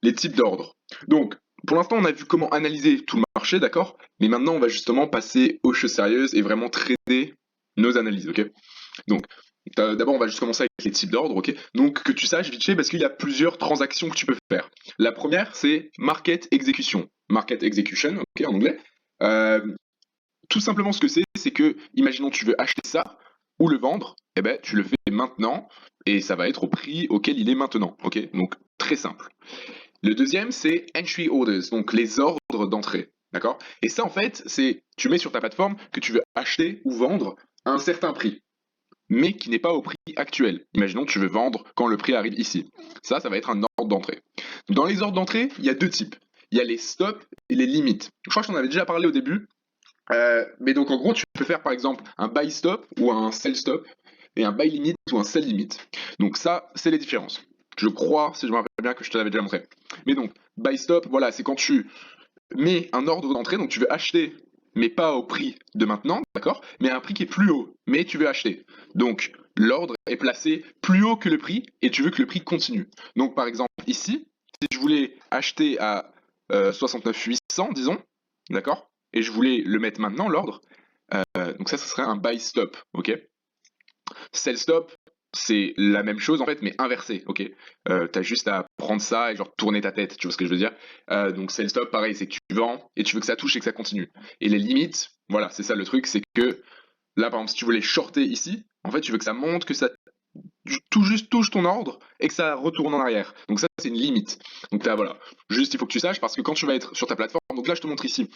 les types d'ordres. Donc, pour l'instant, on a vu comment analyser tout le marché, d'accord? Mais maintenant, on va justement passer aux choses sérieuses et vraiment trader nos analyses, ok? Donc, d'abord, on va juste commencer avec les types d'ordres, ok? Donc, que tu saches vite fait, parce qu'il y a plusieurs transactions que tu peux faire. La première, c'est market execution. Market execution, ok, en anglais. Euh, Tout simplement, ce que c'est que, imaginons tu veux acheter ça ou le vendre, eh ben, tu le fais maintenant et ça va être au prix auquel il est maintenant, ok? Donc, très simple. Le deuxième, c'est entry orders, donc les ordres d'entrée, d'accord? Et ça, en fait, c'est, tu mets sur ta plateforme que tu veux acheter ou vendre à un certain prix, mais qui n'est pas au prix actuel. Imaginons que tu veux vendre quand le prix arrive ici. Ça va être un ordre d'entrée. Dans les ordres d'entrée, il y a deux types. Il y a les stops et les limites. Je crois que j'en avais déjà parlé au début. Mais donc en gros, tu peux faire par exemple un buy stop ou un sell stop et un buy limit ou un sell limit. Donc ça, c'est les différences. Je crois, si je me rappelle bien, que je te l'avais déjà montré. Mais donc, buy stop, voilà, c'est quand tu mets un ordre d'entrée, donc tu veux acheter, mais pas au prix de maintenant, d'accord? Mais à un prix qui est plus haut, mais tu veux acheter. Donc l'ordre est placé plus haut que le prix et tu veux que le prix continue. Donc par exemple ici, si je voulais acheter à 69 800, disons, d'accord? Et je voulais le mettre maintenant, l'ordre, donc ça serait un buy stop, ok? Sell stop, c'est la même chose en fait, mais inversé, ok? T'as juste à prendre ça et genre tourner ta tête, tu vois ce que je veux dire? Donc sell stop, pareil, c'est que tu vends et tu veux que ça touche et que ça continue. Et les limites, voilà, c'est ça le truc, c'est que là par exemple, si tu voulais shorter ici, en fait, tu veux que ça monte, que ça tout juste touche ton ordre et que ça retourne en arrière. Donc ça, c'est une limite. Donc là, voilà. Juste, il faut que tu saches parce que quand tu vas être sur ta plateforme, donc là, je te montre ici,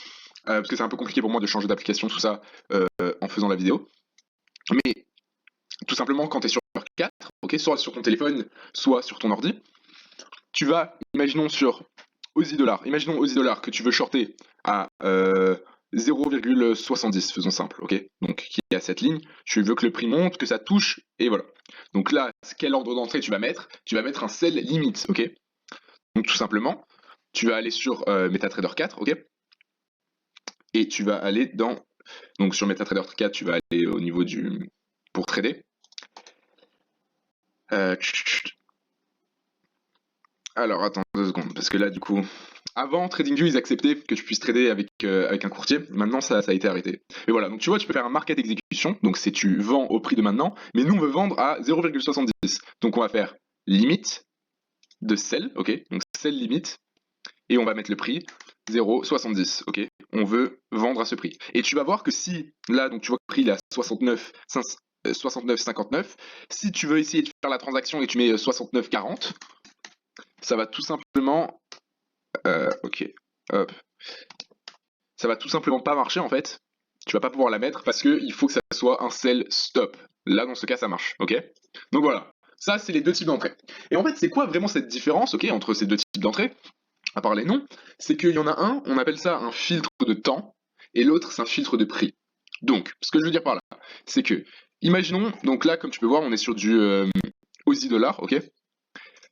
parce que c'est un peu compliqué pour moi de changer d'application, tout ça, en faisant la vidéo. Mais tout simplement, quand tu es sur 4, ok, soit sur ton téléphone, soit sur ton ordi, tu vas, imaginons sur Aussie Dollar, imaginons Aussie Dollar que tu veux shorter à 0,70, faisons simple, ok? Donc qui est à cette ligne, tu veux que le prix monte, que ça touche, et voilà. Donc là, quel ordre d'entrée tu vas mettre? Tu vas mettre un sell limit, ok? Donc tout simplement, tu vas aller sur MetaTrader 4, ok? Et tu vas aller dans, donc sur MetaTrader 4, tu vas aller au niveau du, pour trader. Alors attends 2 secondes, parce que là du coup, avant TradingView ils acceptaient que tu puisses trader avec un courtier, maintenant ça a été arrêté. Et voilà, donc tu vois, tu peux faire un market execution, donc c'est tu vends au prix de maintenant, mais nous on veut vendre à 0,70. Donc on va faire limite de sell, ok? Donc sell limite, et on va mettre le prix 0,70, ok? On veut vendre à ce prix. Et tu vas voir que si, là, donc tu vois que le prix il est à 69,59, si tu veux essayer de faire la transaction et tu mets 69,40, ça va tout simplement, ok, hop, ça va tout simplement pas marcher en fait. Tu vas pas pouvoir la mettre parce que il faut que ça soit un sell stop. Là, dans ce cas, ça marche, ok? Donc voilà, ça c'est les deux types d'entrée. Et en fait, c'est quoi vraiment cette différence, ok, entre ces deux types d'entrée, à part les noms? C'est qu'il y en a un, on appelle ça un filtre de temps, et l'autre c'est un filtre de prix. Donc, ce que je veux dire par là, c'est que, imaginons, donc là, comme tu peux voir, on est sur du Aussie dollar, ok?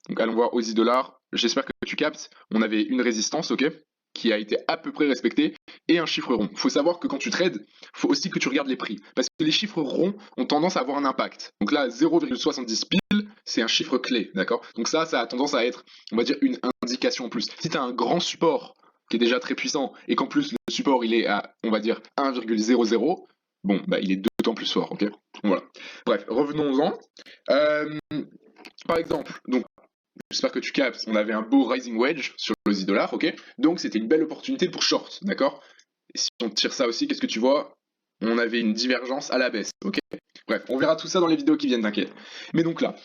Donc allons voir Aussie dollar. J'espère que tu captes. On avait une résistance, ok, qui a été à peu près respectée, et un chiffre rond. Il faut savoir que quand tu trades, il faut aussi que tu regardes les prix. Parce que les chiffres ronds ont tendance à avoir un impact. Donc là, 0,70 pile, c'est un chiffre clé, d'accord? Donc ça a tendance à être, on va dire, une indication en plus. Si tu as un grand support qui est déjà très puissant, et qu'en plus le support il est à, on va dire, 1,00, bon, bah il est d'autant plus fort, ok? Voilà. Bref, revenons-en. Par exemple, donc j'espère que tu captes, on avait un beau rising wedge sur l'Aussie dollar, ok? Donc c'était une belle opportunité pour short, d'accord? Et si on tire ça aussi, qu'est-ce que tu vois? On avait une divergence à la baisse, ok? Bref, on verra tout ça dans les vidéos qui viennent, t'inquiète. Mais donc là,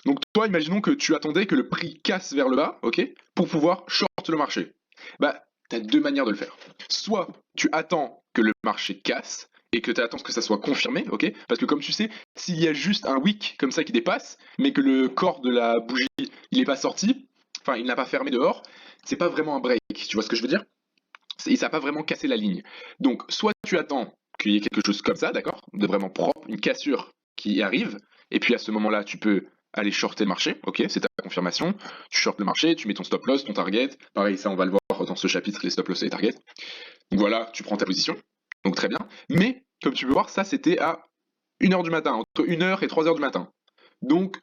donc toi, imaginons que tu attendais que le prix casse vers le bas, ok? Pour pouvoir short le marché. Bah, t'as deux manières de le faire. Soit tu attends que le marché casse, et que tu attends que ça soit confirmé, ok? Parce que comme tu sais, s'il y a juste un wick comme ça qui dépasse, mais que le corps de la bougie, il n'est pas sorti, enfin il n'a pas fermé dehors, c'est pas vraiment un break, tu vois ce que je veux dire? Ça n'a pas vraiment cassé la ligne. Donc soit tu attends qu'il y ait quelque chose comme ça, d'accord? De vraiment propre, une cassure qui arrive, et puis à ce moment-là, tu peux aller shorter le marché, ok? C'est ta confirmation, tu shortes le marché, tu mets ton stop loss, ton target, pareil, ça on va le voir dans ce chapitre, les stop loss et les targets. Donc voilà, tu prends ta position, donc très bien. Mais, comme tu peux voir, ça c'était à 1h du matin, entre 1h et 3h du matin. Donc,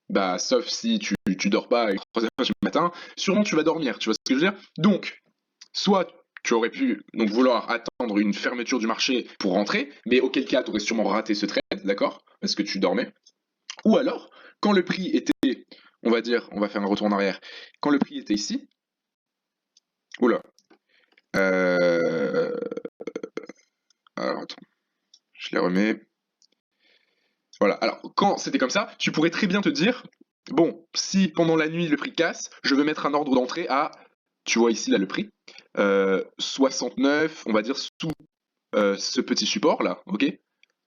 bah, sauf si tu dors pas à 3 heures du matin, sûrement tu vas dormir, tu vois ce que je veux dire? Donc, soit tu aurais pu donc vouloir attendre une fermeture du marché pour rentrer, mais auquel cas tu aurais sûrement raté ce trade, d'accord? Parce que tu dormais. Ou alors, quand le prix était, on va dire, on va faire un retour en arrière, quand le prix était ici, oula, euh, alors attends, je les remets. Voilà, alors quand c'était comme ça, tu pourrais très bien te dire, bon, si pendant la nuit le prix casse, je veux mettre un ordre d'entrée à, tu vois ici là le prix, 69, on va dire sous ce petit support là, ok?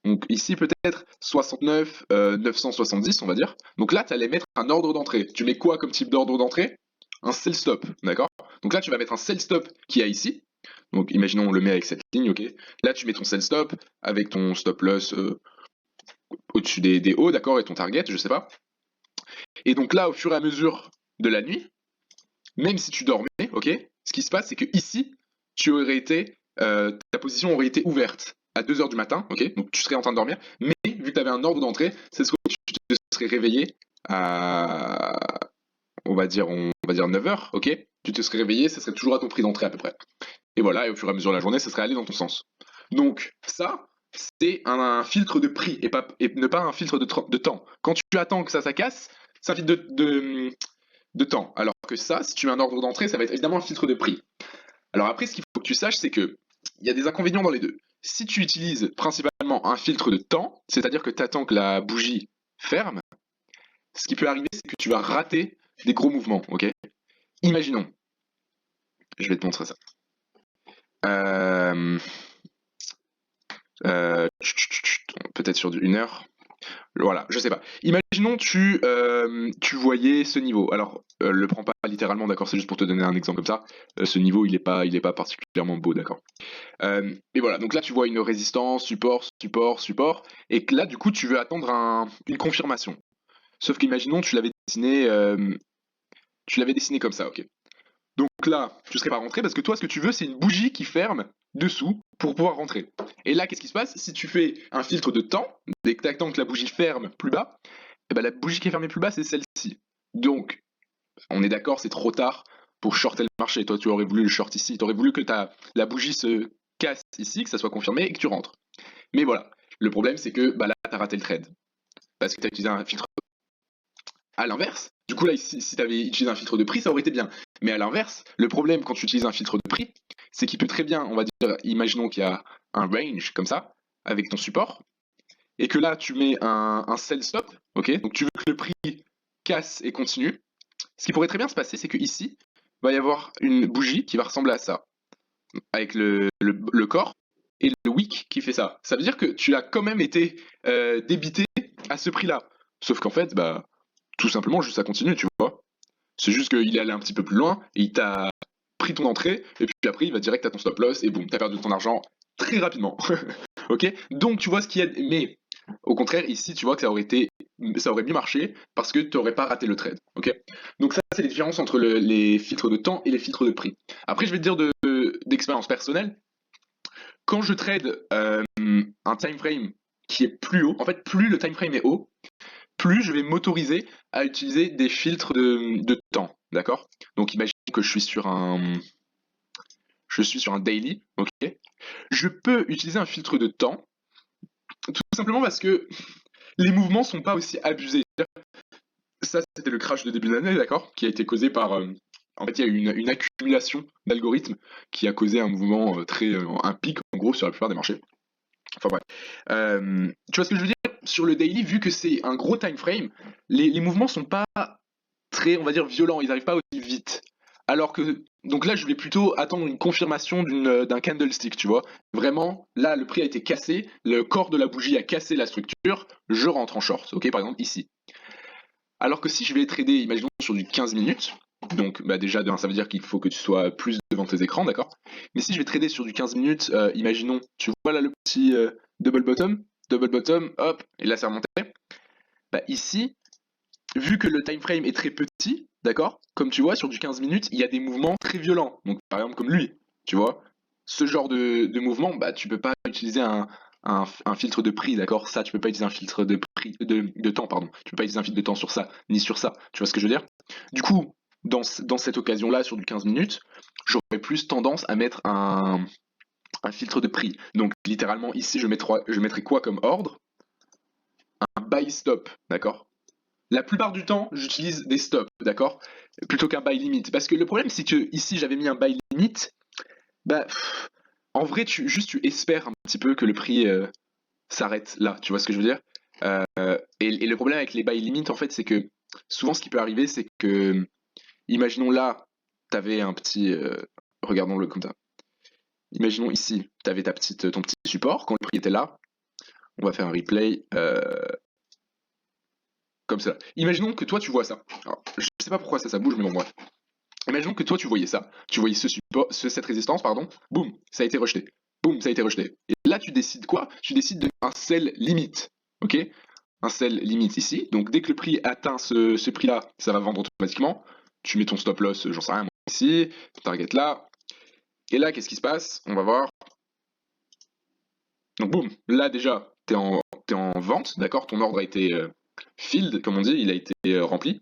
Donc ici peut-être 69, 970 on va dire. Donc là tu allais mettre un ordre d'entrée. Tu mets quoi comme type d'ordre d'entrée? Un sell stop, d'accord? Donc là tu vas mettre un sell stop qui est ici. Donc imaginons on le met avec cette ligne, ok? Là tu mets ton sell stop avec ton stop loss au-dessus des hauts, d'accord, et ton target, je sais pas. Et donc là, au fur et à mesure de la nuit, même si tu dormais, ok, ce qui se passe, c'est que ici, tu aurais été, ta position aurait été ouverte à 2 heures du matin, ok, donc tu serais en train de dormir, mais vu que tu avais un ordre d'entrée, c'est ce que tu te serais réveillé à, on va dire 9 heures, ok, tu te serais réveillé, ça serait toujours à ton prix d'entrée à peu près. Et voilà, et au fur et à mesure de la journée, ça serait allé dans ton sens. Donc ça, c'est un filtre de prix et ne pas un filtre de temps. Quand tu attends que ça casse, c'est un filtre de temps. Alors que ça, si tu mets un ordre d'entrée, ça va être évidemment un filtre de prix. Alors après, ce qu'il faut que tu saches, c'est que il y a des inconvénients dans les deux. Si tu utilises principalement un filtre de temps, c'est-à-dire que tu attends que la bougie ferme, ce qui peut arriver, c'est que tu vas rater des gros mouvements, ok? Imaginons, je vais te montrer ça. Euh, peut-être sur une heure. Voilà, je sais pas. Imaginons tu voyais ce niveau. Alors, le prends pas littéralement, d'accord, c'est juste pour te donner un exemple comme ça. Ce niveau, il est pas particulièrement beau, d'accord. Et voilà, donc là tu vois une résistance, support, support, support, et que là du coup tu veux attendre une confirmation. Sauf qu'imaginons tu l'avais dessiné comme ça, ok. Donc là, tu serais pas rentré parce que toi, ce que tu veux, c'est une bougie qui ferme dessous pour pouvoir rentrer. Et là, qu'est-ce qui se passe? Si tu fais un filtre de temps, dès que tu attends que la bougie ferme plus bas, eh ben, la bougie qui est fermée plus bas, c'est celle-ci. Donc, on est d'accord, c'est trop tard pour shorter le marché. Toi, tu aurais voulu le short ici. Tu aurais voulu que la bougie se casse ici, que ça soit confirmé et que tu rentres. Mais voilà, le problème, c'est que bah, là, tu as raté le trade. Parce que tu as utilisé un filtre à l'inverse. Du coup, là, si tu avais utilisé un filtre de prix, ça aurait été bien. Mais à l'inverse, le problème quand tu utilises un filtre de prix, c'est qu'il peut très bien, on va dire, imaginons qu'il y a un range comme ça, avec ton support, et que là, tu mets un sell stop, ok? Donc tu veux que le prix casse et continue. Ce qui pourrait très bien se passer, c'est que ici, va y avoir une bougie qui va ressembler à ça, avec le corps et le wick qui fait ça. Ça veut dire que tu as quand même été débité à ce prix-là. Sauf qu'en fait, bah, tout simplement, juste ça continue, tu vois. C'est juste qu'il est allé un petit peu plus loin et il t'a pris ton entrée, et puis après, il va direct à ton stop loss, et boum, t'as perdu ton argent très rapidement. Ok? Donc, tu vois ce qu'il y a. Mais au contraire, ici, tu vois que ça aurait mieux marché parce que tu n'aurais pas raté le trade. Ok? Donc, ça, c'est les différences entre les filtres de temps et les filtres de prix. Après, je vais te dire d'expérience personnelle. Quand je trade un time frame qui est plus haut, en fait, plus le time frame est haut, plus je vais m'autoriser à utiliser des filtres de temps, d'accord? Donc imagine que je suis sur un daily, ok? Je peux utiliser un filtre de temps, tout simplement parce que les mouvements sont pas aussi abusés. Ça, c'était le crash de début d'année, d'accord? Qui a été causé par... en fait, il y a eu une accumulation d'algorithmes qui a causé un mouvement un pic, en gros, sur la plupart des marchés. Enfin bref. Tu vois ce que je veux dire? Sur le daily, vu que c'est un gros time frame, les mouvements sont pas très, on va dire, violents, ils n'arrivent pas aussi vite. Alors que, donc là, je vais plutôt attendre une confirmation d'un candlestick, tu vois. Vraiment, là, le prix a été cassé, le corps de la bougie a cassé la structure, je rentre en short, ok, par exemple ici. Alors que si je vais trader, imaginons sur du 15 minutes, donc bah déjà, ça veut dire qu'il faut que tu sois plus devant tes écrans, d'accord? Mais si je vais trader sur du 15 minutes, imaginons, tu vois là le petit double bottom, hop, et là c'est remonté. Bah ici, vu que le time frame est très petit, d'accord? Comme tu vois, sur du 15 minutes, il y a des mouvements très violents. Donc par exemple comme lui, tu vois? Ce genre de mouvement, bah tu peux pas utiliser un filtre de prix, d'accord? Ça, tu peux pas utiliser un filtre de de temps, pardon. Tu peux pas utiliser un filtre de temps sur ça, ni sur ça. Tu vois ce que je veux dire? Du coup, dans cette occasion-là, sur du 15 minutes, j'aurais plus tendance à mettre un filtre de prix. Donc littéralement ici, je mettrais quoi comme ordre? Un buy stop, d'accord? La plupart du temps, j'utilise des stops, d'accord? Plutôt qu'un buy limit. Parce que le problème, c'est que ici, j'avais mis un buy limit. Bah, en vrai, tu espères un petit peu que le prix s'arrête là. Tu vois ce que je veux dire? Et le problème avec les buy limit, en fait, c'est que souvent, ce qui peut arriver, c'est que, imaginons là, t'avais un petit. Regardons-le comme ça. Imaginons ici, t'avais ton petit support quand le prix était là. On va faire un replay. Comme ça. Imaginons que toi tu vois ça. Alors, je sais pas pourquoi ça bouge, mais bon bref. Imaginons que toi tu voyais ça. Tu voyais cette résistance, pardon. Boum, ça a été rejeté. Boum, ça a été rejeté. Et là tu décides quoi? Tu décides de mettre un sell limite. Ok? Un sell limite ici. Donc dès que le prix atteint ce prix-là, ça va vendre automatiquement. Tu mets ton stop loss, j'en sais rien, moi, ici. Ton target là. Et là, qu'est-ce qui se passe? On va voir. Donc boum, là déjà, t'es en vente, d'accord? Ton ordre a été filled, comme on dit, il a été rempli.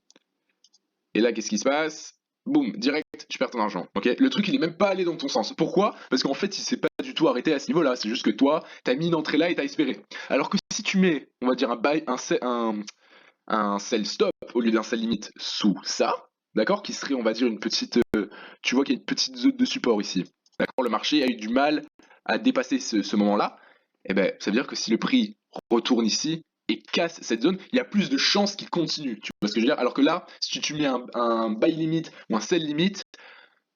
Et là, qu'est-ce qui se passe? Boum, direct, tu perds ton argent. Ok? Le truc, il est même pas allé dans ton sens. Pourquoi? Parce qu'en fait, il s'est pas du tout arrêté à ce niveau-là. C'est juste que toi, t'as mis une entrée là et t'as espéré. Alors que si tu mets, on va dire, un sell stop au lieu d'un sell limite sous ça, d'accord? Qui serait, on va dire, une petite. Tu vois qu'il y a une petite zone de support ici. D'accord? Le marché a eu du mal à dépasser ce moment-là. Et ben, ça veut dire que si le prix retourne ici et casse cette zone, il y a plus de chances qu'il continue. Tu vois ce que je veux dire? Alors que là, si tu mets un buy limit ou un sell limit,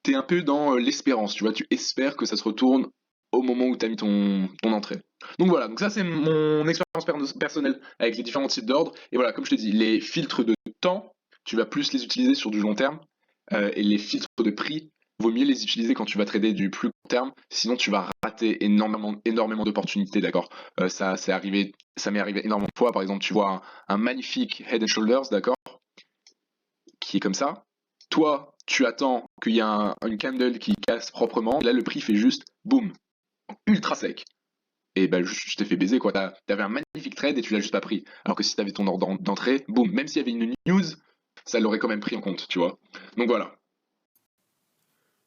t'es un peu dans l'espérance. Tu vois, tu espères que ça se retourne au moment où tu as mis ton entrée. Donc voilà, donc ça c'est mon expérience personnelle avec les différents types d'ordres. Et voilà, comme je te dis, les filtres de temps, tu vas plus les utiliser sur du long terme. Et les filtres de prix, vaut mieux les utiliser quand tu vas trader du plus court terme, sinon tu vas rater énormément d'opportunités, d'accord? Ça m'est arrivé énormément de fois. Par exemple, tu vois un magnifique Head and Shoulders, d'accord, qui est comme ça. Toi, tu attends qu'il y ait une candle qui casse proprement. Et là, le prix fait juste boum, ultra sec. Et ben, je t'ai fait baiser, quoi. T'avais un magnifique trade et tu l'as juste pas pris. Alors que si t'avais ton ordre d'entrée, boum, même s'il y avait une news, ça l'aurait quand même pris en compte, tu vois. Donc voilà.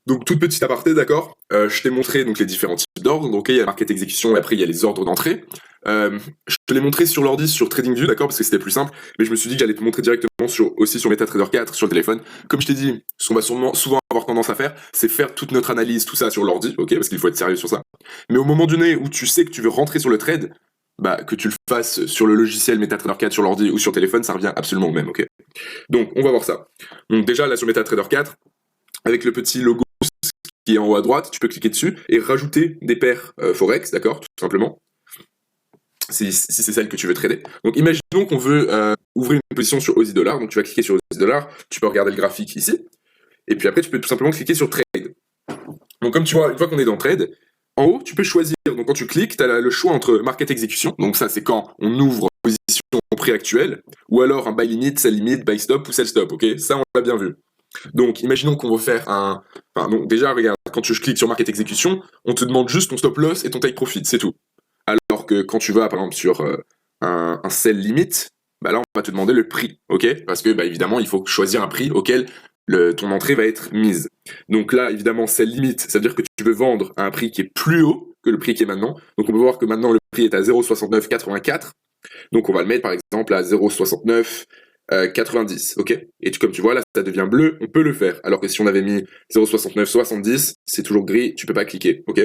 Donc, toute petite aparté, d'accord. Je t'ai montré donc les différents types d'ordres. Donc, il y a la market exécution et après, il y a les ordres d'entrée. Je te l'ai montré sur l'ordi, sur TradingView, d'accord, parce que c'était plus simple. Mais je me suis dit que j'allais te montrer directement aussi sur MetaTrader 4, sur le téléphone. Comme je t'ai dit, ce qu'on va souvent avoir tendance à faire, c'est faire toute notre analyse, tout ça sur l'ordi, ok, parce qu'il faut être sérieux sur ça. Mais au moment donné où tu sais que tu veux rentrer sur le trade, bah, que tu le fasses sur le logiciel MetaTrader 4 sur l'ordi ou sur téléphone, ça revient absolument au même, ok. Donc, on va voir ça. Donc, déjà, là, sur MetaTrader 4, avec le petit logo qui est en haut à droite, tu peux cliquer dessus et rajouter des paires Forex, d'accord, tout simplement, si c'est celle que tu veux trader. Donc imaginons qu'on veut ouvrir une position sur Aussie Dollar, donc tu vas cliquer sur Aussie Dollar, tu peux regarder le graphique ici, et puis après tu peux tout simplement cliquer sur Trade. Donc comme tu vois, une fois qu'on est dans Trade, en haut tu peux choisir, donc quand tu cliques, tu as le choix entre Market Execution, donc ça c'est quand on ouvre position au prix actuel, ou alors un Buy Limit, Sell Limit, Buy Stop ou Sell Stop, ok, ça on l'a bien vu. Donc, imaginons qu'on veut faire donc déjà, regarde, quand tu cliques sur Market Execution, on te demande juste ton stop loss et ton take profit, c'est tout. Alors que quand tu vas, par exemple, sur un sell limit, bah là, on va te demander le prix, ok? Parce que, bah, évidemment, il faut choisir un prix auquel ton entrée va être mise. Donc là, évidemment, sell limit, ça veut dire que tu veux vendre à un prix qui est plus haut que le prix qui est maintenant. Donc, on peut voir que maintenant, le prix est à 0,6984. Donc, on va le mettre, par exemple, à 0,69... 90, ok? Et comme tu vois, là, ça devient bleu, on peut le faire. Alors que si on avait mis 0,69, 70, c'est toujours gris, tu peux pas cliquer, ok?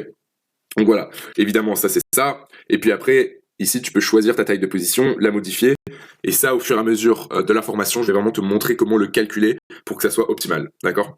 Donc voilà, évidemment, ça c'est ça. Et puis après, ici, tu peux choisir ta taille de position, la modifier. Et ça, au fur et à mesure de la formation, je vais vraiment te montrer comment le calculer pour que ça soit optimal, d'accord?